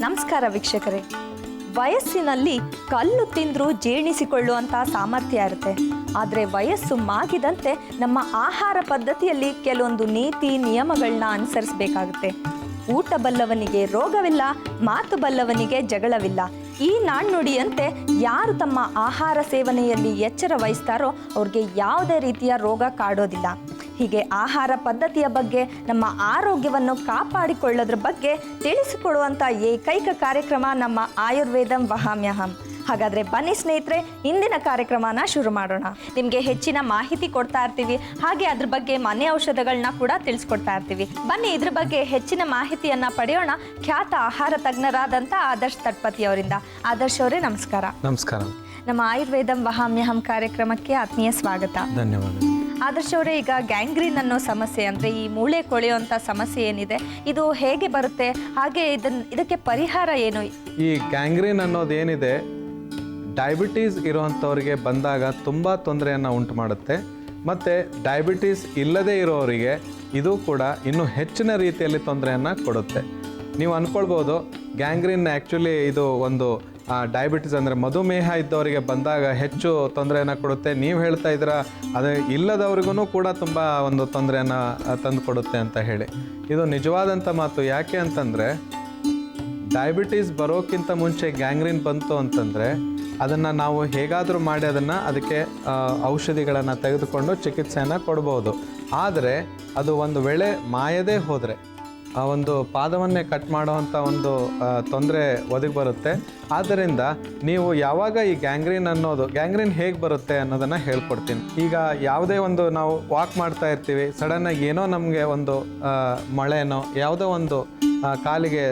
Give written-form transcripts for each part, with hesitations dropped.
ನಮಸ್ಕಾರ ವೀಕ್ಷಕರೇ. ವಯಸ್ಸಿನಲ್ಲಿ ಕಲ್ಲು ತಿಂದರೂ ಜೀರ್ಣಿಸಿಕೊಳ್ಳುವಂಥ ಸಾಮರ್ಥ್ಯ ಇರುತ್ತೆ. ಆದರೆ ವಯಸ್ಸು ಮಾಗಿದಂತೆ ನಮ್ಮ ಆಹಾರ ಪದ್ಧತಿಯಲ್ಲಿ ಕೆಲವೊಂದು ನೀತಿ ನಿಯಮಗಳನ್ನ ಅನುಸರಿಸಬೇಕಾಗುತ್ತೆ. ಊಟ ಬಲ್ಲವನಿಗೆ ರೋಗವಿಲ್ಲ, ಮಾತು ಬಲ್ಲವನಿಗೆ ಜಗಳವಿಲ್ಲ. ಈ ನಾಣ್ಣುಡಿಯಂತೆ ಯಾರು ತಮ್ಮ ಆಹಾರ ಸೇವನೆಯಲ್ಲಿ ಎಚ್ಚರ ವಹಿಸ್ತಾರೋ ಅವ್ರಿಗೆ ಯಾವುದೇ ರೀತಿಯ ರೋಗ ಕಾಡೋದಿಲ್ಲ. ಹೀಗೆ ಆಹಾರ ಪದ್ಧತಿಯ ಬಗ್ಗೆ, ನಮ್ಮ ಆರೋಗ್ಯವನ್ನು ಕಾಪಾಡಿಕೊಳ್ಳೋದ್ರ ಬಗ್ಗೆ ತಿಳಿಸಿಕೊಡುವಂಥ ಏಕೈಕ ಕಾರ್ಯಕ್ರಮ ನಮ್ಮ ಆಯುರ್ವೇದಂ ವಹಾಮ್ಯಹಂ. ಹಾಗಾದರೆ ಬನ್ನಿ ಸ್ನೇಹಿತರೆ, ಇಂದಿನ ಕಾರ್ಯಕ್ರಮನ ಶುರು ಮಾಡೋಣ. ನಿಮಗೆ ಹೆಚ್ಚಿನ ಮಾಹಿತಿ ಕೊಡ್ತಾ ಇರ್ತೀವಿ, ಹಾಗೆ ಅದ್ರ ಬಗ್ಗೆ ಮನೆ ಔಷಧಗಳನ್ನ ಕೂಡ ತಿಳಿಸ್ಕೊಡ್ತಾ ಇರ್ತೀವಿ. ಬನ್ನಿ ಇದ್ರ ಬಗ್ಗೆ ಹೆಚ್ಚಿನ ಮಾಹಿತಿಯನ್ನು ಪಡೆಯೋಣ ಖ್ಯಾತ ಆಹಾರ ತಜ್ಞರಾದಂಥ ಆದರ್ಶ್ ತಟ್ಪತಿ ಅವರಿಂದ. ಆದರ್ಶ್ ಅವರೇ ನಮಸ್ಕಾರ. ನಮಸ್ಕಾರ. ನಮ್ಮ ಆಯುರ್ವೇದಂ ವಹಾಮ್ಯಹಂ ಕಾರ್ಯಕ್ರಮಕ್ಕೆ ಆತ್ಮೀಯ ಸ್ವಾಗತ. ಧನ್ಯವಾದ. ಆದರ್ಶ್ ಅವರೇ, ಈಗ ಗ್ಯಾಂಗ್ರೀನ್ ಅನ್ನೋ ಸಮಸ್ಯೆ ಅಂದರೆ ಈ ಮೂಳೆ ಕೊಳೆಯುವಂಥ ಸಮಸ್ಯೆ ಏನಿದೆ, ಇದು ಹೇಗೆ ಬರುತ್ತೆ, ಹಾಗೆ ಇದಕ್ಕೆ ಪರಿಹಾರ ಏನು? ಈ ಗ್ಯಾಂಗ್ರೀನ್ ಅನ್ನೋದೇನಿದೆ, ಡಯಾಬಿಟೀಸ್ ಇರೋವಂಥವ್ರಿಗೆ ಬಂದಾಗ ತುಂಬ ತೊಂದರೆಯನ್ನು ಉಂಟು ಮಾಡುತ್ತೆ. ಮತ್ತು ಡಯಾಬಿಟೀಸ್ ಇಲ್ಲದೇ ಇರೋರಿಗೆ ಇದು ಕೂಡ ಇನ್ನೂ ಹೆಚ್ಚಿನ ರೀತಿಯಲ್ಲಿ ತೊಂದರೆಯನ್ನು ಕೊಡುತ್ತೆ. ನೀವು ಅಂದ್ಕೊಳ್ಬೋದು ಗ್ಯಾಂಗ್ರೀನ್ ಆ್ಯಕ್ಚುಲಿ ಇದು ಒಂದು ಡಯಾಬಿಟೀಸ್ ಅಂದರೆ ಮಧುಮೇಹ ಇದ್ದವರಿಗೆ ಬಂದಾಗ ಹೆಚ್ಚು ತೊಂದರೆಯನ್ನು ಕೊಡುತ್ತೆ. ನೀವು ಹೇಳ್ತಾ ಇದ್ದೀರಾ ಅದು ಇಲ್ಲದವ್ರಿಗೂ ಕೂಡ ತುಂಬ ಒಂದು ತೊಂದರೆಯನ್ನು ತಂದು ಕೊಡುತ್ತೆ ಅಂತ ಹೇಳಿ. ಇದು ನಿಜವಾದಂಥ ಮಾತು. ಯಾಕೆ ಅಂತಂದರೆ ಡಯಾಬಿಟೀಸ್ ಬರೋಕ್ಕಿಂತ ಮುಂಚೆ ಗ್ಯಾಂಗ್ರೀನ್ ಬಂತು ಅಂತಂದರೆ ಅದನ್ನು ನಾವು ಹೇಗಾದರೂ ಮಾಡಿ ಅದಕ್ಕೆ ಔಷಧಿಗಳನ್ನು ತೆಗೆದುಕೊಂಡು ಚಿಕಿತ್ಸೆಯನ್ನು ಕೊಡ್ಬೋದು. ಆದರೆ ಅದು ಒಂದು ವೇಳೆ ಮಾಯದೇ ಹೋದರೆ ಆ ಒಂದು ಪಾದವನ್ನೇ ಕಟ್ ಮಾಡೋವಂಥ ಒಂದು ತೊಂದರೆ ಒದಗಿ ಬರುತ್ತೆ. ಆದ್ದರಿಂದ ನೀವು ಯಾವಾಗ ಈ ಗ್ಯಾಂಗ್ರೀನ್ ಹೇಗೆ ಬರುತ್ತೆ ಅನ್ನೋದನ್ನು ಹೇಳ್ಕೊಡ್ತೀನಿ. ಈಗ ಯಾವುದೇ ಒಂದು ನಾವು ವಾಕ್ ಮಾಡ್ತಾ ಇರ್ತೀವಿ, ಸಡನ್ನಾಗಿ ಏನೋ ನಮಗೆ ಒಂದು ಮೊಳೆನೋ ಯಾವುದೋ ಒಂದು ಕಾಲಿಗೆ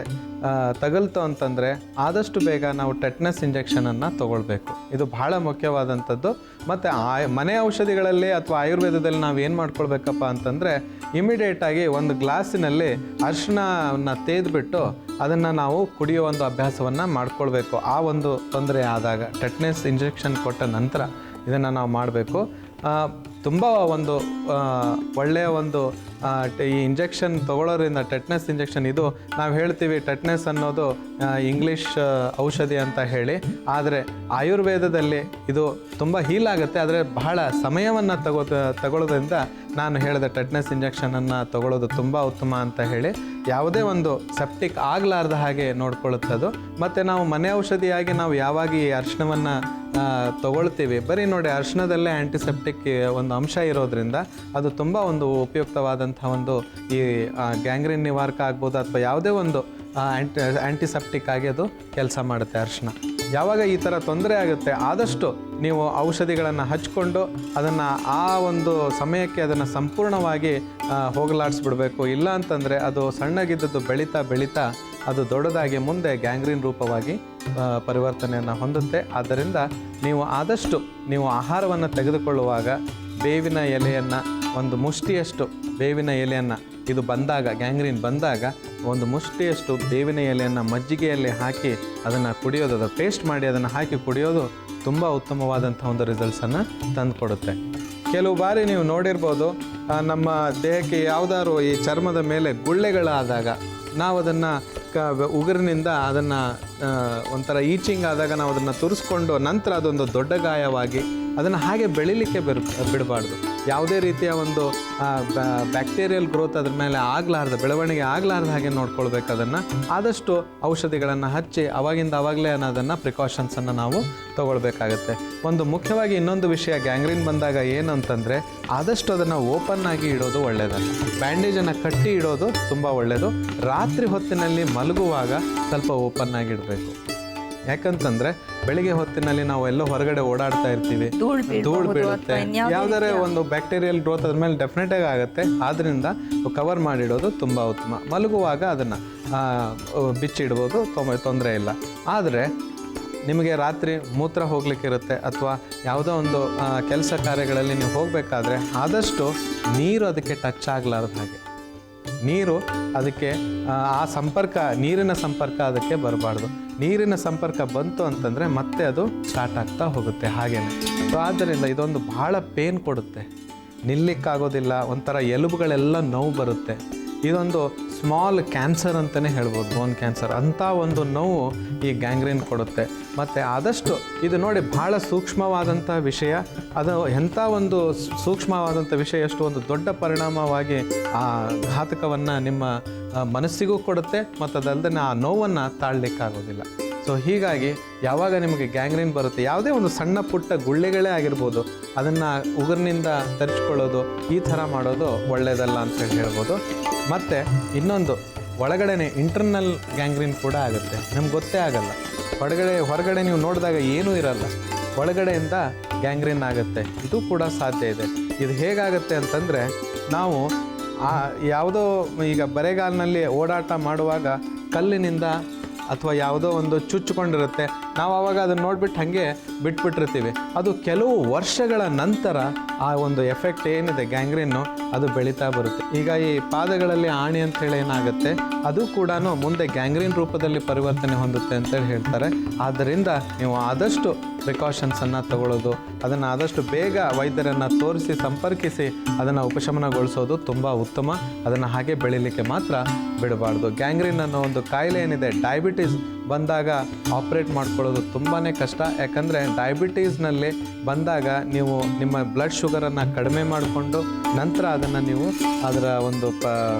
ತಗಲ್ತು ಅಂತಂದರೆ ಆದಷ್ಟು ಬೇಗ ನಾವು ಟೆಟ್ನಸ್ ಇಂಜೆಕ್ಷನನ್ನು ತೊಗೊಳ್ಬೇಕು. ಇದು ಬಹಳ ಮುಖ್ಯವಾದಂಥದ್ದು. ಮತ್ತು ಮನೆ ಔಷಧಿಗಳಲ್ಲಿ ಅಥವಾ ಆಯುರ್ವೇದದಲ್ಲಿ ನಾವು ಏನು ಮಾಡ್ಕೊಳ್ಬೇಕಪ್ಪ ಅಂತಂದರೆ ಇಮಿಡಿಯೇಟಾಗಿ ಒಂದು ಗ್ಲಾಸಿನಲ್ಲಿ ಅರಿಶಿಣವನ್ನು ತೆಗೆದುಬಿಟ್ಟು ಅದನ್ನು ನಾವು ಕುಡಿಯೋ ಒಂದು ಅಭ್ಯಾಸವನ್ನು ಮಾಡ್ಕೊಳ್ಬೇಕು. ಆ ಒಂದು ತೊಂದರೆ ಆದಾಗ ಟೆಟ್ನಸ್ ಇಂಜೆಕ್ಷನ್ ಕೊಟ್ಟ ನಂತರ ಇದನ್ನು ನಾವು ಮಾಡಬೇಕು. ತುಂಬ ಒಂದು ಒಳ್ಳೆಯ ಒಂದು ಈ ಇಂಜೆಕ್ಷನ್ ತೊಗೊಳ್ಳೋದ್ರಿಂದ ಟೆಟ್ನಸ್ ಇಂಜೆಕ್ಷನ್, ಇದು ನಾವು ಹೇಳ್ತೀವಿ ಟೆಟ್ನಸ್ ಅನ್ನೋದು ಇಂಗ್ಲೀಷ್ ಔಷಧಿ ಅಂತ ಹೇಳಿ. ಆದರೆ ಆಯುರ್ವೇದದಲ್ಲಿ ಇದು ತುಂಬ ಹೀಲ್ ಆಗುತ್ತೆ. ಆದರೆ ಬಹಳ ಸಮಯವನ್ನು ತಗೊಳ್ಳೋದ್ರಿಂದ ನಾನು ಹೇಳಿದ ಟೆಟ್ನಸ್ ಇಂಜೆಕ್ಷನನ್ನು ತಗೊಳ್ಳೋದು ತುಂಬ ಉತ್ತಮ ಅಂತ ಹೇಳಿ. ಯಾವುದೇ ಒಂದು ಸೆಪ್ಟಿಕ್ ಆಗಲಾರ್ದ ಹಾಗೆ ನೋಡ್ಕೊಳ್ಳುತ್ತದು. ಮತ್ತು ನಾವು ಮನೆ ಔಷಧಿಯಾಗಿ ನಾವು ಯಾವಾಗ ಈ ಅರಿಶಿಣವನ್ನು ತಗೊಳ್ತೀವಿ, ಬರೀ ನೋಡಿ ಅರಿಶಿಣದಲ್ಲೇ ಆ್ಯಂಟಿಸೆಪ್ಟಿಕ್ ಒಂದು ಅಂಶ ಇರೋದ್ರಿಂದ ಅದು ತುಂಬ ಉಪಯುಕ್ತವಾದಂಥ ಒಂದು ಈ ಗ್ಯಾಂಗ್ರೀನ್ ನಿವಾರಕ ಆಗ್ಬೋದು ಅಥವಾ ಯಾವುದೇ ಒಂದು ಆ್ಯಂಟಿಸೆಪ್ಟಿಕ್ ಆಗಿ ಅದು ಕೆಲಸ ಮಾಡುತ್ತೆ ಅರಿಶಿಣ. ಯಾವಾಗ ಈ ಥರ ತೊಂದರೆ ಆಗುತ್ತೆ ಆದಷ್ಟು ನೀವು ಔಷಧಿಗಳನ್ನು ಹಚ್ಕೊಂಡು ಅದನ್ನು ಆ ಒಂದು ಸಮಯಕ್ಕೆ ಅದನ್ನು ಸಂಪೂರ್ಣವಾಗಿ ಹೋಗಲಾಡಿಸ್ಬಿಡ್ಬೇಕು. ಇಲ್ಲ ಅಂತಂದರೆ ಅದು ಸಣ್ಣಗಿದ್ದದ್ದು ಬೆಳೀತಾ ಅದು ದೊಡ್ಡದಾಗಿ ಮುಂದೆ ಗ್ಯಾಂಗ್ರೀನ್ ರೂಪವಾಗಿ ಪರಿವರ್ತನೆಯನ್ನು ಹೊಂದುತ್ತೆ. ಆದ್ದರಿಂದ ನೀವು ಆದಷ್ಟು ನೀವು ಆಹಾರವನ್ನು ತೆಗೆದುಕೊಳ್ಳುವಾಗ ಬೇವಿನ ಎಲೆಯನ್ನು ಒಂದು ಮುಷ್ಟಿಯಷ್ಟು ಬೇವಿನ ಎಲೆಯನ್ನು, ಇದು ಬಂದಾಗ ಗ್ಯಾಂಗ್ರೀನ್ ಬಂದಾಗ ಒಂದು ಮುಷ್ಟಿಯಷ್ಟು ಬೇವಿನ ಎಲೆಯನ್ನು ಮಜ್ಜಿಗೆಯಲ್ಲಿ ಹಾಕಿ ಅದನ್ನು ಕುಡಿಯೋದು, ಅದು ಪೇಸ್ಟ್ ಮಾಡಿ ಅದನ್ನು ಹಾಕಿ ಕುಡಿಯೋದು ತುಂಬ ಉತ್ತಮವಾದಂಥ ಒಂದು ರಿಸಲ್ಟ್ಸನ್ನು ತಂದು ಕೊಡುತ್ತೆ. ಕೆಲವು ಬಾರಿ ನೀವು ನೋಡಿರ್ಬೋದು, ನಮ್ಮ ದೇಹಕ್ಕೆ ಯಾವುದಾದ್ರು ಈ ಚರ್ಮದ ಮೇಲೆ ಗುಳ್ಳೆಗಳಾದಾಗ ನಾವು ಅದನ್ನು ಉಗುರಿನಿಂದ ಅದನ್ನು ಒಂಥರ ಈಚಿಂಗ್ ಆದಾಗ ನಾವು ಅದನ್ನು ತುರಿಸ್ಕೊಂಡು ನಂತರ ಅದೊಂದು ದೊಡ್ಡ ಗಾಯವಾಗಿ ಅದನ್ನು ಹಾಗೆ ಬೆಳೀಲಿಕ್ಕೆ ಬಿಡಬಾರ್ದು. ಯಾವುದೇ ರೀತಿಯ ಒಂದು ಬ್ಯಾಕ್ಟೀರಿಯಲ್ ಗ್ರೋತ್ ಅದ್ರ ಮೇಲೆ ಬೆಳವಣಿಗೆ ಆಗಲಾರ್ದ ಹಾಗೆ ನೋಡ್ಕೊಳ್ಬೇಕು. ಅದನ್ನು ಆದಷ್ಟು ಔಷಧಿಗಳನ್ನು ಹಚ್ಚಿ ಅವಾಗಲೇ ಅದನ್ನು ಪ್ರಿಕಾಷನ್ಸನ್ನು ನಾವು ತೊಗೊಳ್ಬೇಕಾಗತ್ತೆ. ಒಂದು ಮುಖ್ಯವಾಗಿ ಇನ್ನೊಂದು ವಿಷಯ ಗ್ಯಾಂಗ್ರೀನ್ ಬಂದಾಗ ಏನು ಅಂತಂದರೆ ಆದಷ್ಟು ಅದನ್ನು ಓಪನ್ ಆಗಿ ಇಡೋದು ಒಳ್ಳೆಯದಲ್ಲ. ಬ್ಯಾಂಡೇಜನ್ನು ಕಟ್ಟಿ ಇಡೋದು ತುಂಬ ಒಳ್ಳೆಯದು. ರಾತ್ರಿ ಹೊತ್ತಿನಲ್ಲಿ ಮಲಗುವಾಗ ಸ್ವಲ್ಪ ಓಪನ್ ಆಗಿ ಇಡಬೇಕು. ಯಾಕಂತಂದರೆ ಬೆಳಿಗ್ಗೆ ಹೊತ್ತಿನಲ್ಲಿ ನಾವು ಎಲ್ಲೋ ಹೊರಗಡೆ ಓಡಾಡ್ತಾ ಇರ್ತೀವಿ, ಧೂಳು ಬೀಳುತ್ತೆ, ಯಾವುದಾದ್ರೆ ಒಂದು ಬ್ಯಾಕ್ಟೀರಿಯಲ್ ಗ್ರೋತ್ ಅದ್ರ ಮೇಲೆ ಡೆಫಿನೆಟಾಗಿ ಆಗುತ್ತೆ. ಆದ್ದರಿಂದ ಕವರ್ ಮಾಡಿಡೋದು ತುಂಬ ಉತ್ತಮ. ಮಲಗುವಾಗ ಅದನ್ನು ಬಿಚ್ಚಿಡ್ಬೋದು, ತೊಂದರೆ ಇಲ್ಲ. ಆದರೆ ನಿಮಗೆ ರಾತ್ರಿ ಮೂತ್ರ ಹೋಗ್ಲಿಕ್ಕಿರುತ್ತೆ ಅಥವಾ ಯಾವುದೋ ಒಂದು ಕೆಲಸ ಕಾರ್ಯಗಳಲ್ಲಿ ನೀವು ಹೋಗಬೇಕಾದ್ರೆ ಆದಷ್ಟು ನೀರು ಅದಕ್ಕೆ ಟಚ್ ಆಗಲಾರ್ದ ಹಾಗೆ, ನೀರು ಅದಕ್ಕೆ ನೀರಿನ ಸಂಪರ್ಕ ಅದಕ್ಕೆ ಬರಬಾರ್ದು. ನೀರಿನ ಸಂಪರ್ಕ ಬಂತು ಅಂತಂದರೆ ಮತ್ತೆ ಅದು ಸ್ಟಾರ್ಟ್ ಆಗ್ತಾ ಹೋಗುತ್ತೆ ಹಾಗೇನೆ. ಸೊ ಆದ್ದರಿಂದ ಇದೊಂದು ಬಹಳ ಪೇನ್ ಕೊಡುತ್ತೆ, ನಿಲ್ಲಿಕ್ಕಾಗೋದಿಲ್ಲ, ಒಂಥರ ಎಲುಬುಗಳೆಲ್ಲ ನೋವು ಬರುತ್ತೆ. ಇದೊಂದು ಸ್ಮಾಲ್ ಕ್ಯಾನ್ಸರ್ ಅಂತಲೇ ಹೇಳ್ಬೋದು, ಬೋನ್ ಕ್ಯಾನ್ಸರ್ ಅಂಥ ಒಂದು ನೋವು ಈ ಗ್ಯಾಂಗ್ರೀನ್ ಕೊಡುತ್ತೆ. ಮತ್ತು ಆದಷ್ಟು ಇದು ನೋಡಿ ಭಾಳ ಸೂಕ್ಷ್ಮವಾದಂಥ ವಿಷಯ, ಅದು ಎಂಥ ಒಂದು ಸೂಕ್ಷ್ಮವಾದಂಥ ವಿಷಯ ಎಷ್ಟು ಒಂದು ದೊಡ್ಡ ಪರಿಣಾಮವಾಗಿ ಆ ಘಾತಕವನ್ನು ನಿಮ್ಮ ಮನಸ್ಸಿಗೂ ಕೊಡುತ್ತೆ ಮತ್ತು ಅದಲ್ಲದೆ ಆ ನೋವನ್ನು ತಾಳಲಿಕ್ಕಾಗೋದಿಲ್ಲ. ಸೊ ಹೀಗಾಗಿ ಯಾವಾಗ ನಿಮಗೆ ಗ್ಯಾಂಗ್ರೀನ್ ಬರುತ್ತೆ, ಯಾವುದೇ ಒಂದು ಸಣ್ಣ ಪುಟ್ಟ ಗುಳ್ಳೆಗಳೇ ಆಗಿರ್ಬೋದು, ಅದನ್ನು ಉಗುರಿನಿಂದ ತರಿಸ್ಕೊಳ್ಳೋದು ಈ ಥರ ಮಾಡೋದು ಒಳ್ಳೆಯದಲ್ಲ ಅಂತೇಳಿ ಹೇಳ್ಬೋದು. ಮತ್ತು ಇನ್ನೊಂದು ಒಳಗಡೆ ಇಂಟರ್ನಲ್ ಗ್ಯಾಂಗ್ರೀನ್ ಕೂಡ ಆಗುತ್ತೆ, ನಮ್ಗೆ ಗೊತ್ತೇ ಆಗಲ್ಲ. ಹೊರಗಡೆ ನೀವು ನೋಡಿದಾಗ ಏನೂ ಇರಲ್ಲ, ಒಳಗಡೆಯಿಂದ ಗ್ಯಾಂಗ್ರೀನ್ ಆಗುತ್ತೆ, ಇದು ಕೂಡ ಸಾಧ್ಯ ಇದೆ. ಇದು ಹೇಗಾಗುತ್ತೆ ಅಂತಂದರೆ, ನಾವು ಯಾವುದೋ ಈಗ ಬರೆಗಾಲಿನಲ್ಲಿ ಓಡಾಟ ಮಾಡುವಾಗ ಕಲ್ಲಿನಿಂದ ಅಥವಾ ಯಾವುದೋ ಒಂದು ಚುಚ್ಚಿಕೊಂಡಿರುತ್ತೆ, ನಾವು ಆವಾಗ ಅದನ್ನು ನೋಡಿಬಿಟ್ಟು ಹಾಗೆ ಬಿಟ್ಬಿಟ್ಟಿರ್ತೀವಿ. ಅದು ಕೆಲವು ವರ್ಷಗಳ ನಂತರ ಆ ಒಂದು ಎಫೆಕ್ಟ್ ಏನಿದೆ ಗ್ಯಾಂಗ್ರೀನು ಅದು ಬೆಳೀತಾ ಬರುತ್ತೆ. ಈಗ ಈ ಪಾದಗಳಲ್ಲಿ ಆಣಿ ಅಂಥೇಳಿ ಏನಾಗುತ್ತೆ, ಅದು ಕೂಡ ಮುಂದೆ ಗ್ಯಾಂಗ್ರೀನ್ ರೂಪದಲ್ಲಿ ಪರಿವರ್ತನೆ ಹೊಂದುತ್ತೆ ಅಂತೇಳಿ ಹೇಳ್ತಾರೆ. ಆದ್ದರಿಂದ ನೀವು ಆದಷ್ಟು ಪ್ರಿಕಾಷನ್ಸನ್ನು ತಗೊಳ್ಳೋದು, ಅದನ್ನು ಆದಷ್ಟು ಬೇಗ ವೈದ್ಯರನ್ನು ತೋರಿಸಿ ಸಂಪರ್ಕಿಸಿ ಅದನ್ನು ಉಪಶಮನಗೊಳಿಸೋದು ತುಂಬ ಉತ್ತಮ. ಅದನ್ನು ಹಾಗೆ ಬೆಳೀಲಿಕ್ಕೆ ಮಾತ್ರ ಬಿಡಬಾರ್ದು. ಗ್ಯಾಂಗ್ರೀನ್ ಅನ್ನೋ ಒಂದು ಕಾಯಿಲೆ ಏನಿದೆ, ಡಯಾಬಿಟೀಸ್ ಬಂದಾಗ ಆಪ್ರೇಟ್ ಮಾಡ್ಕೊಳ್ಳೋದು ತುಂಬಾ ಕಷ್ಟ. ಯಾಕಂದರೆ ಡಯಾಬಿಟೀಸ್ನಲ್ಲಿ ಬಂದಾಗ ನೀವು ನಿಮ್ಮ ಬ್ಲಡ್ ಶುಗರನ್ನು ಕಡಿಮೆ ಮಾಡಿಕೊಂಡು ನಂತರ ಅದನ್ನು ನೀವು ಅದರ ಒಂದು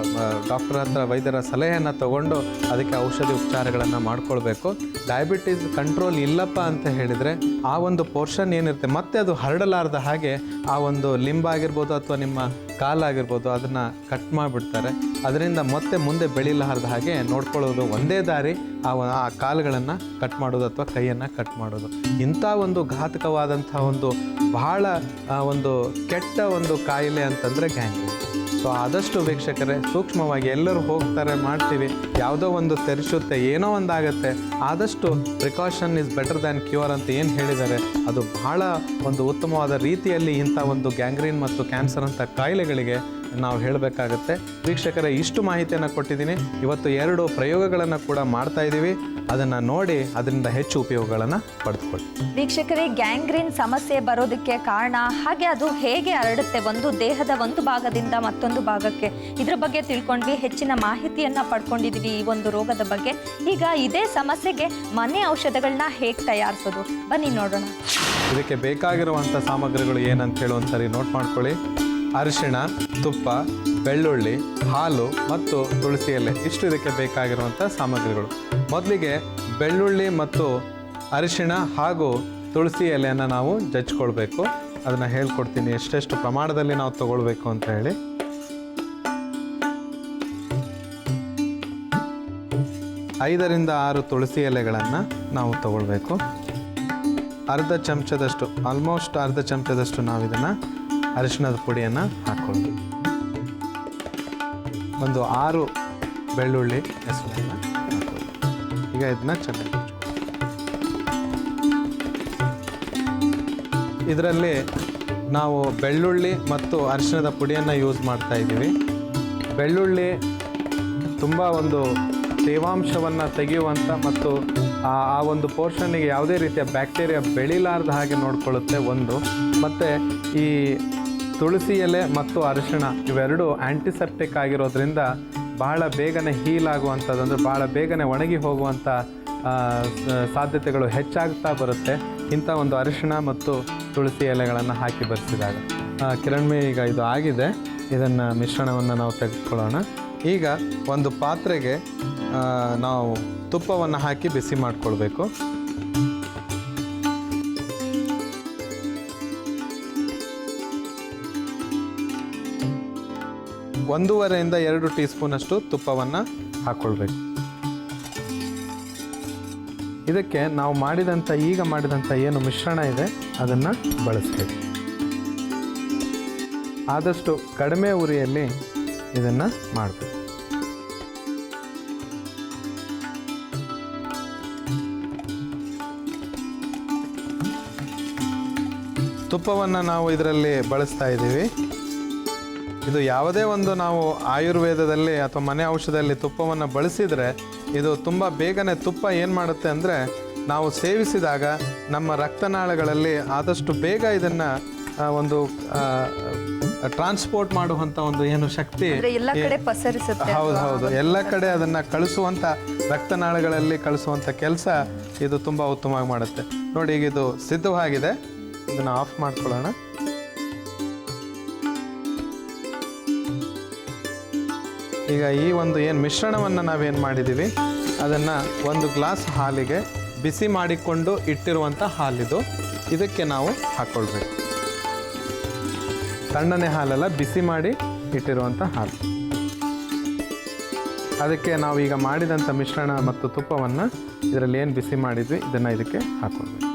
ಡಾಕ್ಟರ್ ಹತ್ರ ವೈದ್ಯರ ಸಲಹೆಯನ್ನು ತಗೊಂಡು ಅದಕ್ಕೆ ಔಷಧಿ ಉಪಚಾರಗಳನ್ನು ಮಾಡ್ಕೊಳ್ಬೇಕು. ಡಯಾಬಿಟೀಸ್ ಕಂಟ್ರೋಲ್ ಇಲ್ಲಪ್ಪ ಅಂತ ಹೇಳಿದರೆ ಆ ಒಂದು ಪೋರ್ಷನ್ ಏನಿರುತ್ತೆ ಮತ್ತೆ ಅದು ಹರಡಲಾರ್ದ ಹಾಗೆ ಆ ಒಂದು ಲಿಂಬಾಗಿರ್ಬೋದು ಅಥವಾ ನಿಮ್ಮ ಕಾಲಾಗಿರ್ಬೋದು ಅದನ್ನು ಕಟ್ ಮಾಡಿಬಿಡ್ತಾರೆ. ಅದರಿಂದ ಮತ್ತೆ ಮುಂದೆ ಬೆಳೀಲಾರ್ದ ಹಾಗೆ ನೋಡ್ಕೊಳ್ಳೋದು ಒಂದೇ ದಾರಿ, ಆ ಕಾಲುಗಳನ್ನು ಕಟ್ ಮಾಡೋದು ಅಥವಾ ಕೈಯನ್ನು ಕಟ್ ಮಾಡೋದು. ಇಂಥ ಒಂದು ಘಾತಕವಾದಂಥ ಒಂದು ಬಹಳ ಒಂದು ಕೆಟ್ಟ ಒಂದು ಕಾಯಿಲೆ ಅಂತಂದರೆ ಗ್ಯಾಂಗ್ರೀನ್. ಸೊ ಆದಷ್ಟು ವೀಕ್ಷಕರೇ ಸೂಕ್ಷ್ಮವಾಗಿ ಎಲ್ಲರೂ ಹೋಗ್ತಾರೆ, ಮಾಡ್ತೀವಿ, ಯಾವುದೋ ಒಂದು ತೆರೆಸುತ್ತೆ, ಏನೋ ಒಂದಾಗತ್ತೆ. ಆದಷ್ಟು precaution is better than cure ಅಂತ ಏನು ಹೇಳಿದ್ದಾರೆ, ಅದು ಬಹಳ ಒಂದು ಉತ್ತಮವಾದ ರೀತಿಯಲ್ಲಿ ಇಂಥ ಒಂದು ಗ್ಯಾಂಗ್ರೀನ್ ಮತ್ತು ಕ್ಯಾನ್ಸರ್ ಅಂತ ಕಾಯಿಲೆಗಳಿಗೆ ನಾವು ಹೇಳಬೇಕಾಗತ್ತೆ. ವೀಕ್ಷಕರೇ ಇಷ್ಟು ಮಾಹಿತಿಯನ್ನು ಕೊಟ್ಟಿದ್ದೀನಿ. ಇವತ್ತು 2 ಪ್ರಯೋಗಗಳನ್ನು ಕೂಡ ಮಾಡ್ತಾ ಇದ್ದೀವಿ, ಅದನ್ನು ನೋಡಿ ಅದರಿಂದ ಹೆಚ್ಚು ಉಪಯೋಗಗಳನ್ನು ಪಡೆದುಕೊಳ್ಳಿ. ವೀಕ್ಷಕರೇ, ಗ್ಯಾಂಗ್ರೀನ್ ಸಮಸ್ಯೆ ಬರೋದಕ್ಕೆ ಕಾರಣ, ಹಾಗೆ ಅದು ಹೇಗೆ ಹರಡುತ್ತೆ ಒಂದು ದೇಹದ ಒಂದು ಭಾಗದಿಂದ ಮತ್ತೊಂದು ಭಾಗಕ್ಕೆ, ಇದ್ರ ಬಗ್ಗೆ ತಿಳ್ಕೊಂಡ್ವಿ, ಹೆಚ್ಚಿನ ಮಾಹಿತಿಯನ್ನು ಪಡ್ಕೊಂಡಿದ್ವಿ ಈ ಒಂದು ರೋಗದ ಬಗ್ಗೆ. ಈಗ ಇದೇ ಸಮಸ್ಯೆಗೆ ಮನೆ ಔಷಧಗಳನ್ನ ಹೇಗೆ ತಯಾರಿಸೋದು ಬನ್ನಿ ನೋಡೋಣ. ಇದಕ್ಕೆ ಬೇಕಾಗಿರುವಂಥ ಸಾಮಗ್ರಿಗಳು ಏನಂತ ಹೇಳಿ ಒಂದ್ಸರಿ ನೋಟ್ ಮಾಡ್ಕೊಳ್ಳಿ. ಅರಿಶಿಣ, ತುಪ್ಪ, ಬೆಳ್ಳುಳ್ಳಿ, ಹಾಲು ಮತ್ತು ತುಳಸಿ ಎಲೆ, ಇಷ್ಟು ಇದಕ್ಕೆ ಬೇಕಾಗಿರುವಂಥ ಸಾಮಗ್ರಿಗಳು. ಮೊದಲಿಗೆ ಬೆಳ್ಳುಳ್ಳಿ ಮತ್ತು ಅರಿಶಿಣ ಹಾಗೂ ತುಳಸಿ ಎಲೆಯನ್ನು ನಾವು ಜಜ್ಕೊಳ್ಬೇಕು. ಅದನ್ನು ಹೇಳ್ಕೊಡ್ತೀನಿ ಎಷ್ಟೆಷ್ಟು ಪ್ರಮಾಣದಲ್ಲಿ ನಾವು ತಗೊಳ್ಬೇಕು ಅಂತ ಹೇಳಿ. ಐದರಿಂದ 6 ತುಳಸಿ ಎಲೆಗಳನ್ನು ನಾವು ತಗೊಳ್ಬೇಕು. ಅರ್ಧ ಚಮಚದಷ್ಟು, ಆಲ್ಮೋಸ್ಟ್ ಅರ್ಧ ಚಮಚದಷ್ಟು ನಾವು ಇದನ್ನು ಅರಿಶಿಣದ ಪುಡಿಯನ್ನು ಹಾಕ್ಕೊಳ್ಳಿ. ಒಂದು 6 ಬೆಳ್ಳುಳ್ಳಿ ಹೆಸರನ್ನು ಹಾಕ್ಕೊಳ್ಳಿ. ಈಗ ಇದನ್ನ ಚೆನ್ನಾಗಿ ಇದರಲ್ಲಿ ನಾವು ಬೆಳ್ಳುಳ್ಳಿ ಮತ್ತು ಅರಿಶಿಣದ ಪುಡಿಯನ್ನು ಯೂಸ್ ಮಾಡ್ತಾ ಇದ್ದೀವಿ. ಬೆಳ್ಳುಳ್ಳಿ ತುಂಬ ಒಂದು ತೇವಾಂಶವನ್ನು ತೆಗೆಯುವಂಥ ಮತ್ತು ಆ ಒಂದು ಪೋರ್ಷನ್ನಿಗೆ ಯಾವುದೇ ರೀತಿಯ ಬ್ಯಾಕ್ಟೀರಿಯಾ ಬೆಳೀಲಾರ್ದ ಹಾಗೆ ನೋಡಿಕೊಳ್ಳುತ್ತೆ ಒಂದು. ಮತ್ತು ಈ ತುಳಸಿ ಎಲೆ ಮತ್ತು ಅರಿಶಿಣ ಇವೆರಡು ಆ್ಯಂಟಿಸೆಪ್ಟಿಕ್ ಆಗಿರೋದ್ರಿಂದ ಬಹಳ ಬೇಗನೆ ಹೀಲ್ ಆಗುವಂಥದ್ದು, ಅಂದರೆ ಬಹಳ ಬೇಗನೆ ಒಣಗಿ ಹೋಗುವಂಥ ಸಾಧ್ಯತೆಗಳು ಹೆಚ್ಚಾಗ್ತಾ ಬರುತ್ತೆ ಇಂಥ ಒಂದು ಅರಿಶಿಣ ಮತ್ತು ತುಳಸಿ ಎಲೆಗಳನ್ನು ಹಾಕಿ ಬೆರೆಸಿದಾಗ. ಕಿರಣ್ಮಿ, ಈಗ ಇದು ಆಗಿದೆ, ಇದನ್ನು ಮಿಶ್ರಣವನ್ನು ನಾವು ತೆಗೆದುಕೊಳ್ಳೋಣ. ಈಗ ಒಂದು ಪಾತ್ರೆಗೆ ನಾವು ತುಪ್ಪವನ್ನು ಹಾಕಿ ಬಿಸಿ ಮಾಡಿಕೊಳ್ಬೇಕು. ಒಂದೂವರೆಯಿಂದ 2 ಟೀ ಸ್ಪೂನಷ್ಟು ತುಪ್ಪವನ್ನು ಹಾಕ್ಕೊಳ್ಬೇಕು. ಇದಕ್ಕೆ ನಾವು ಈಗ ಮಾಡಿದಂಥ ಏನು ಮಿಶ್ರಣ ಇದೆ ಅದನ್ನು ಬಳಸಬೇಕು. ಆದಷ್ಟು ಕಡಿಮೆ ಉರಿಯಲ್ಲಿ ಇದನ್ನು ಮಾಡಬೇಕು. ತುಪ್ಪವನ್ನು ನಾವು ಇದರಲ್ಲಿ ಬಳಸ್ತಾ ಇದ್ದೀವಿ. ಇದು ಯಾವುದೇ ಒಂದು ನಾವು ಆಯುರ್ವೇದದಲ್ಲಿ ಅಥವಾ ಮನೆ ಔಷಧದಲ್ಲಿ ತುಪ್ಪವನ್ನು ಬಳಸಿದರೆ ಇದು ತುಂಬ ಬೇಗನೆ ತುಪ್ಪ ಏನು ಮಾಡುತ್ತೆ ಅಂದರೆ ನಾವು ಸೇವಿಸಿದಾಗ ನಮ್ಮ ರಕ್ತನಾಳಗಳಲ್ಲಿ ಆದಷ್ಟು ಬೇಗ ಇದನ್ನು ಒಂದು ಟ್ರಾನ್ಸ್ಪೋರ್ಟ್ ಮಾಡುವಂಥ ಒಂದು ಏನು ಶಕ್ತಿ ಅಂದ್ರೆ ಎಲ್ಲ ಕಡೆ ಪಸರಿಸುತ್ತೆ. ಹೌದು ಎಲ್ಲ ಕಡೆ ಅದನ್ನು ಕಳಿಸುವಂಥ ರಕ್ತನಾಳಗಳಲ್ಲಿ ಕಳಿಸುವಂಥ ಕೆಲಸ ಇದು ತುಂಬ ಉತ್ತಮವಾಗಿ ಮಾಡುತ್ತೆ. ನೋಡಿ ಈಗ ಇದು ಸಿದ್ಧವಾಗಿದೆ, ಇದನ್ನು ಆಫ್ ಮಾಡ್ಕೊಳ್ಳೋಣ. ಈಗ ಈ ಒಂದು ಏನು ಮಿಶ್ರಣವನ್ನು ನಾವೇನು ಮಾಡಿದ್ದೀವಿ ಅದನ್ನು ಒಂದು ಗ್ಲಾಸ್ ಹಾಲಿಗೆ ಬಿಸಿ ಮಾಡಿಕೊಂಡು ಇಟ್ಟಿರುವಂಥ ಹಾಲಿದು ಇದಕ್ಕೆ ನಾವು ಹಾಕ್ಕೊಳ್ಬೇಕು. ತಣ್ಣನೆ ಹಾಲೆಲ್ಲ ಬಿಸಿ ಮಾಡಿ ಇಟ್ಟಿರುವಂಥ ಹಾಲು, ಅದಕ್ಕೆ ನಾವು ಈಗ ಮಾಡಿದಂಥ ಮಿಶ್ರಣ ಮತ್ತು ತುಪ್ಪವನ್ನು ಇದರಲ್ಲಿ ಏನು ಬಿಸಿ ಮಾಡಿದ್ವಿ ಇದನ್ನು ಇದಕ್ಕೆ ಹಾಕ್ಕೊಳ್ಬೇಕು.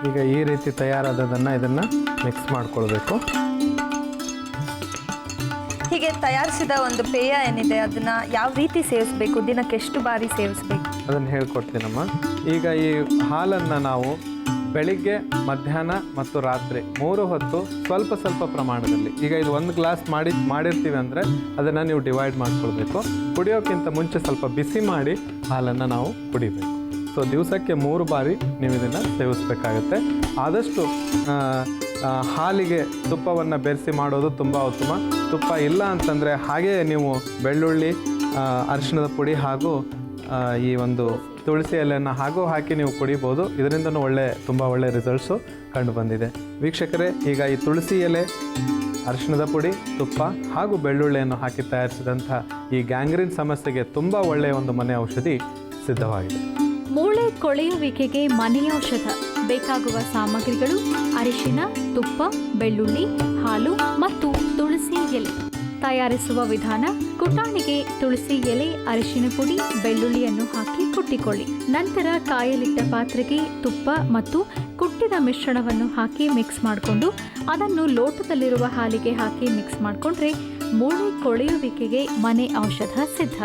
ಈಗ ಈ ರೀತಿ ತಯಾರಾದದನ್ನು ಇದನ್ನು ಮಿಕ್ಸ್ ಮಾಡ್ಕೊಳ್ಬೇಕು. ಹೀಗೆ ತಯಾರಿಸಿದ ಒಂದು ಪೇಯ ಏನಿದೆ ಅದನ್ನ ಯಾವ ರೀತಿ ಸೇವಿಸಬೇಕು, ದಿನಕ್ಕೆ ಎಷ್ಟು ಬಾರಿ ಸೇವಿಸಬೇಕು ಅದನ್ನು ಹೇಳ್ಕೊಡ್ತೀನಮ್ಮ. ಈಗ ಈ ಹಾಲನ್ನು ನಾವು ಬೆಳಿಗ್ಗೆ, ಮಧ್ಯಾಹ್ನ ಮತ್ತು ರಾತ್ರಿ 3 ಹೊತ್ತು ಸ್ವಲ್ಪ ಸ್ವಲ್ಪ ಪ್ರಮಾಣದಲ್ಲಿ, ಈಗ ಇದು 1 ಗ್ಲಾಸ್ ಮಾಡಿರ್ತೀವಿ ಅಂದರೆ ಅದನ್ನು ನೀವು ಡಿವೈಡ್ ಮಾಡ್ಕೊಳ್ಬೇಕು. ಕುಡಿಯೋಕ್ಕಿಂತ ಮುಂಚೆ ಸ್ವಲ್ಪ ಬಿಸಿ ಮಾಡಿ ಹಾಲನ್ನು ನಾವು ಕುಡಿಬೇಕು. ಸೊ ದಿವಸಕ್ಕೆ 3 ಬಾರಿ ನೀವು ಇದನ್ನು ಸೇವಿಸಬೇಕಾಗತ್ತೆ. ಆದಷ್ಟು ಹಾಲಿಗೆ ತುಪ್ಪವನ್ನು ಬೆರೆಸಿ ಮಾಡೋದು ತುಂಬ ಉತ್ತಮ. ತುಪ್ಪ ಇಲ್ಲ ಅಂತಂದರೆ ಹಾಗೇ ನೀವು ಬೆಳ್ಳುಳ್ಳಿ, ಅರಿಶಿಣದ ಪುಡಿ ಹಾಗೂ ಈ ಒಂದು ತುಳಸಿ ಎಲೆಯನ್ನು ಹಾಕಿ ನೀವು ಕುಡಿಬೋದು. ಇದರಿಂದನೂ ತುಂಬ ಒಳ್ಳೆಯ ರಿಸಲ್ಟ್ಸು ಕಂಡು ಬಂದಿದೆ. ವೀಕ್ಷಕರೇ, ಈಗ ಈ ತುಳಸಿ ಎಲೆ, ಅರಿಶಿಣದ ಪುಡಿ, ತುಪ್ಪ ಹಾಗೂ ಬೆಳ್ಳುಳ್ಳಿಯನ್ನು ಹಾಕಿ ತಯಾರಿಸಿದಂಥ ಈ ಗ್ಯಾಂಗ್ರೀನ್ ಸಮಸ್ಯೆಗೆ ತುಂಬ ಒಳ್ಳೆಯ ಒಂದು ಮನೆ ಔಷಧಿ ಸಿದ್ಧವಾಗಿದೆ. ಮೂಳೆ ಕೊಳೆಯುವಿಕೆಗೆ ಮನೆಯೌಷಧ ಬೇಕಾಗುವ ಸಾಮಗ್ರಿಗಳು: ಅರಿಶಿನ, ತುಪ್ಪ, ಬೆಳ್ಳುಳ್ಳಿ, ಹಾಲು ಮತ್ತು ತುಳಸಿ ಎಲೆ. ತಯಾರಿಸುವ ವಿಧಾನ: ಕುಟಾಣಿಗೆ ತುಳಸಿ ಎಲೆ, ಅರಿಶಿನ ಪುಡಿ, ಬೆಳ್ಳುಳ್ಳಿಯನ್ನು ಹಾಕಿ ಕುಟ್ಟಿಕೊಳ್ಳಿ. ನಂತರ ಕಾಯಲಿಟ್ಟ ಪಾತ್ರೆಗೆ ತುಪ್ಪ ಮತ್ತು ಕುಟ್ಟಿದ ಮಿಶ್ರಣವನ್ನು ಹಾಕಿ ಮಿಕ್ಸ್ ಮಾಡಿಕೊಂಡು ಅದನ್ನು ಲೋಟದಲ್ಲಿರುವ ಹಾಲಿಗೆ ಹಾಕಿ ಮಿಕ್ಸ್ ಮಾಡಿಕೊಂಡ್ರೆ ಮೂಳೆ ಕೊಳೆಯುವಿಕೆಗೆ ಮನೆ ಔಷಧ ಸಿದ್ಧ.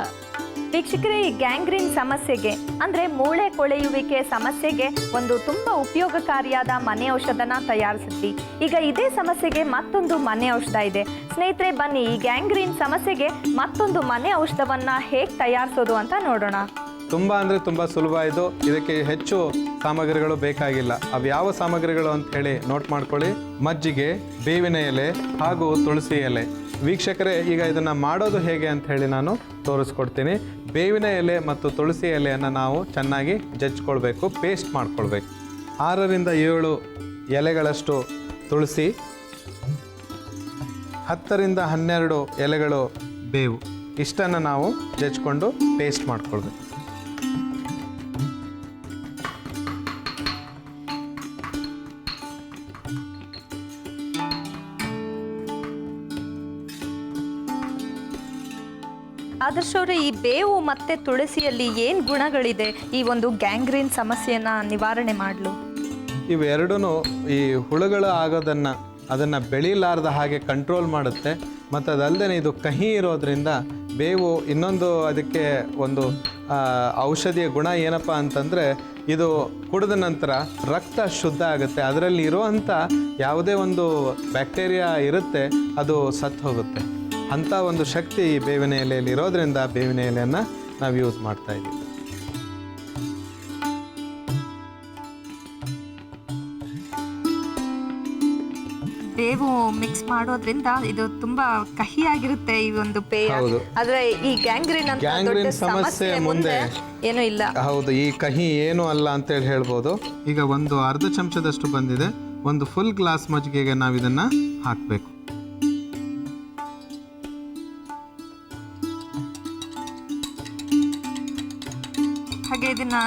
ವೀಕ್ಷಕರೇ, ಈ ಗ್ಯಾಂಗ್ರೀನ್ ಸಮಸ್ಯೆಗೆ ಅಂದರೆ ಮೂಳೆ ಕೊಳೆಯುವಿಕೆ ಸಮಸ್ಯೆಗೆ ಒಂದು ತುಂಬ ಉಪಯೋಗಕಾರಿಯಾದ ಮನೆ ಔಷಧನ ತಯಾರಿಸಿದ್ವಿ. ಈಗ ಇದೇ ಸಮಸ್ಯೆಗೆ ಮತ್ತೊಂದು ಮನೆ ಔಷಧ ಇದೆ. ಸ್ನೇಹಿತರೆ, ಬನ್ನಿ ಈ ಗ್ಯಾಂಗ್ರೀನ್ ಸಮಸ್ಯೆಗೆ ಮತ್ತೊಂದು ಮನೆ ಔಷಧವನ್ನು ಹೇಗೆ ತಯಾರಿಸೋದು ಅಂತ ನೋಡೋಣ. ತುಂಬ ಅಂದರೆ ತುಂಬ ಸುಲಭ ಇದು. ಇದಕ್ಕೆ ಹೆಚ್ಚು ಸಾಮಗ್ರಿಗಳು ಬೇಕಾಗಿಲ್ಲ. ಅವು ಯಾವ ಸಾಮಗ್ರಿಗಳು ಅಂತ ಹೇಳಿ ನೋಟ್ ಮಾಡ್ಕೊಳ್ಳಿ: ಮಜ್ಜಿಗೆ, ಬೇವಿನ ಎಲೆ ಹಾಗೂ ತುಳಸಿ ಎಲೆ. ವೀಕ್ಷಕರೇ, ಈಗ ಇದನ್ನು ಮಾಡೋದು ಹೇಗೆ ಅಂತ ಹೇಳಿ ನಾನು ತೋರಿಸ್ಕೊಡ್ತೀನಿ. ಬೇವಿನ ಎಲೆ ಮತ್ತು ತುಳಸಿ ಎಲೆಯನ್ನು ನಾವು ಚೆನ್ನಾಗಿ ಜಜ್ಕೊಳ್ಬೇಕು, ಪೇಸ್ಟ್ ಮಾಡ್ಕೊಳ್ಬೇಕು. 6 ರಿಂದ 7 ಎಲೆಗಳಷ್ಟು ತುಳಸಿ, 10 ರಿಂದ 12 ಎಲೆಗಳು ಬೇವು, ಇಷ್ಟನ್ನು ನಾವು ಜಜ್ಕೊಂಡು ಪೇಸ್ಟ್ ಮಾಡ್ಕೊಳ್ಬೇಕು. ಆದರ್ಶ ಅವರೇ, ಈ ಬೇವು ಮತ್ತು ತುಳಸಿಯಲ್ಲಿ ಏನು ಗುಣಗಳಿದೆ ಈ ಒಂದು ಗ್ಯಾಂಗ್ರೀನ್ ಸಮಸ್ಯೆಯನ್ನು ನಿವಾರಣೆ ಮಾಡಲು? ಇವೆರಡೂ ಈ ಹುಳುಗಳು ಆಗೋದನ್ನು ಅದನ್ನು ಬೆಳೀಲಾರ್ದ ಹಾಗೆ ಕಂಟ್ರೋಲ್ ಮಾಡುತ್ತೆ. ಮತ್ತು ಅದಲ್ಲದೆ ಇದು ಕಹಿ ಇರೋದ್ರಿಂದ ಬೇವು ಇನ್ನೊಂದು ಅದಕ್ಕೆ ಒಂದು ಔಷಧಿಯ ಗುಣ ಏನಪ್ಪ ಅಂತಂದರೆ, ಇದು ಕುಡಿದ ನಂತರ ರಕ್ತ ಶುದ್ಧ ಆಗುತ್ತೆ. ಅದರಲ್ಲಿ ಇರುವಂಥ ಯಾವುದೇ ಒಂದು ಬ್ಯಾಕ್ಟೀರಿಯಾ ಇರುತ್ತೆ ಅದು ಸತ್ತು ಹೋಗುತ್ತೆ. ಅಂಥ ಒಂದು ಶಕ್ತಿ ಈ ಬೇವಿನ ಎಲೆಯಲ್ಲಿ ಇರೋದ್ರಿಂದ ಬೇವಿನ ಎಲೆಯನ್ನು ನಾವು ಯೂಸ್ ಮಾಡ್ತಾ ಇದ್ದೀವಿ. ಬೇವು ಮಿಕ್ಸ್ ಮಾಡೋದ್ರಿಂದ ಇದು ತುಂಬಾ ಕಹಿಯಾಗಿರುತ್ತೆ ಈ ಒಂದು ಪೇಯ. ಆದ್ರೆ ಈ ಗ್ಯಾಂಗ್ರೀನ್ ಅಂತ ದೊಡ್ಡ ಸಮಸ್ಯೆ ಮುಂದೆ ಏನೂ ಇಲ್ಲ. ಹೌದು, ಈ ಕಹಿ ಏನು ಅಲ್ಲ ಅಂತೇಳಿ ಹೇಳ್ಬೋದು. ಈಗ ಒಂದು ಅರ್ಧ ಚಮಚದಷ್ಟು ಬಂದಿದೆ. ಒಂದು ಫುಲ್ ಗ್ಲಾಸ್ ಮಜ್ಜಿಗೆಗೆ ನಾವು ಇದನ್ನು ಹಾಕಬೇಕು. ಹಾಗೆ ಇದನ್ನ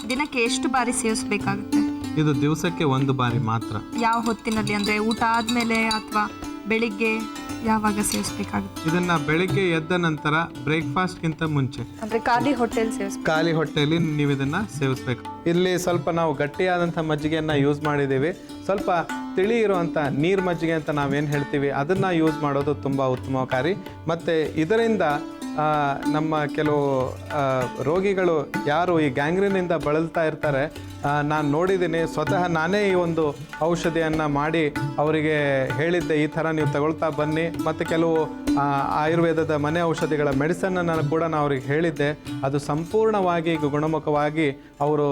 ದಿನಕ್ಕೆ ಎಷ್ಟು ಬಾರಿ ಸೇವಿಸಬೇಕಾಗುತ್ತೆ? ಇದು ದಿವಸಕ್ಕೆ 1 ಬಾರಿ ಮಾತ್ರ. ಯಾವ ಹೊತ್ತಿನಲ್ಲಿ, ಅಂದ್ರೆ ಊಟ ಆದ್ಮೇಲೆ ಅಥವಾ ಬೆಳಿಗ್ಗೆ ಯಾವಾಗ ಸೇವಿಸಬೇಕಾಗುತ್ತೆ? ಇದನ್ನ ಬೆಳಿಗ್ಗೆ ಎದ್ದ ನಂತರ ಬ್ರೇಕ್ಫಾಸ್ಟ್ಗಿಂತ ಮುಂಚೆ, ಅಂದ್ರೆ ಖಾಲಿ ಹೊಟ್ಟೆಯಲ್ಲಿ ಸೇವಿಸಬೇಕು. ಖಾಲಿ ಹೊಟ್ಟೆಯಲ್ಲಿ ನೀವು ಇದನ್ನ ಸೇವಿಸಬೇಕು. ಇಲ್ಲಿ ಸ್ವಲ್ಪ ನಾವು ಗಟ್ಟಿಯಾದಂಥ ಮಜ್ಜಿಗೆಯನ್ನು ಯೂಸ್ ಮಾಡಿದ್ದೀವಿ. ಸ್ವಲ್ಪ ತಿಳಿ ಇರುವಂಥ ನೀರು ಮಜ್ಜಿಗೆ ಅಂತ ನಾವೇನು ಹೇಳ್ತೀವಿ ಅದನ್ನು ಯೂಸ್ ಮಾಡೋದು ತುಂಬ ಉತ್ತಮಕಾರಿ. ಮತ್ತು ಇದರಿಂದ ನಮ್ಮ ಕೆಲವು ರೋಗಿಗಳು ಯಾರು ಈ ಗ್ಯಾಂಗ್ರೀನಿಂದ ಬಳಲ್ತಾ ಇರ್ತಾರೆ ನಾನು ನೋಡಿದ್ದೀನಿ. ಸ್ವತಃ ನಾನೇ ಈ ಒಂದು ಔಷಧಿಯನ್ನು ಮಾಡಿ ಅವರಿಗೆ ಹೇಳಿದ್ದೆ, ಈ ಥರ ನೀವು ತಗೊಳ್ತಾ ಬನ್ನಿ. ಮತ್ತು ಕೆಲವು ಆಯುರ್ವೇದದ ಮನೆ ಔಷಧಿಗಳ ಮೆಡಿಸನ್ನನ್ನು ಕೂಡ ನಾನು ಅವ್ರಿಗೆ ಹೇಳಿದ್ದೆ. ಅದು ಸಂಪೂರ್ಣವಾಗಿ ಗುಣಮುಖವಾಗಿ ಅವರು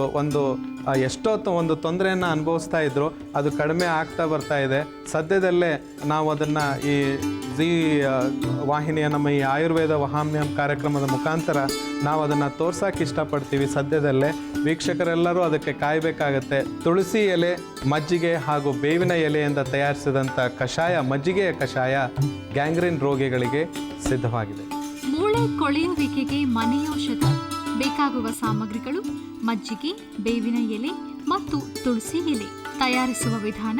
ಎಷ್ಟೋ ಒಂದು ತೊಂದರೆಯನ್ನು ಅನುಭವಿಸ್ತಾ ಇದ್ದರು. ಅದು ಕಡಿಮೆ ಆಗ್ತಾ ಬರ್ತಾ ಇದೆ. ಸದ್ಯದಲ್ಲೇ ನಾವು ಅದನ್ನು ಈ ವಾಹಿನಿಯ ನಮ್ಮ ಈ ಆಯುರ್ವೇದ ವಹಾಮ್ಯಂ ಕಾರ್ಯಕ್ರಮದ ಮುಖಾಂತರ ನಾವು ಅದನ್ನು ತೋರ್ಸೋಕೆ ಇಷ್ಟಪಡ್ತೀವಿ. ಸದ್ಯದಲ್ಲೇ ವೀಕ್ಷಕರೆಲ್ಲರೂ ಅದಕ್ಕೆ ಕಾಯಬೇಕಾಗತ್ತೆ. ತುಳಸಿ ಎಲೆ, ಮಜ್ಜಿಗೆ ಹಾಗೂ ಬೇವಿನ ಎಲೆಯಿಂದ ತಯಾರಿಸಿದಂಥ ಕಷಾಯ, ಮಜ್ಜಿಗೆಯ ಕಷಾಯ ಗ್ಯಾಂಗ್ರೀನ್ ರೋಗಿಗಳಿಗೆ ಸಿದ್ಧವಾಗಿದೆ. ಮೂಳೆ ಕೊಳೆಯುವಿಕೆಗೆ ಮನೆಯೌಷಧ. ಬೇಕಾಗುವ ಸಾಮಗ್ರಿಗಳು: ಮಜ್ಜಿಗೆ, ಬೇವಿನ ಎಲೆ ಮತ್ತು ತುಳಸಿ ಎಲೆ. ತಯಾರಿಸುವ ವಿಧಾನ: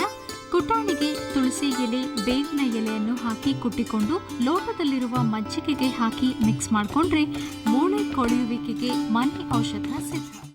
ಕುಟಾಣಿಗೆ ತುಳಸಿ ಎಲೆ, ಬೇವಿನ ಎಲೆಯನ್ನು ಹಾಕಿ ಕುಟ್ಟಿಕೊಂಡು ಲೋಟದಲ್ಲಿರುವ ಮಜ್ಜಿಗೆಗೆ ಹಾಕಿ ಮಿಕ್ಸ್ ಮಾಡಿಕೊಂಡ್ರೆ ಮೂಳೆ ಕೊಳೆಯುವಿಕೆಗೆ ಮನೆ ಔಷಧ ಸಿದ್ಧ.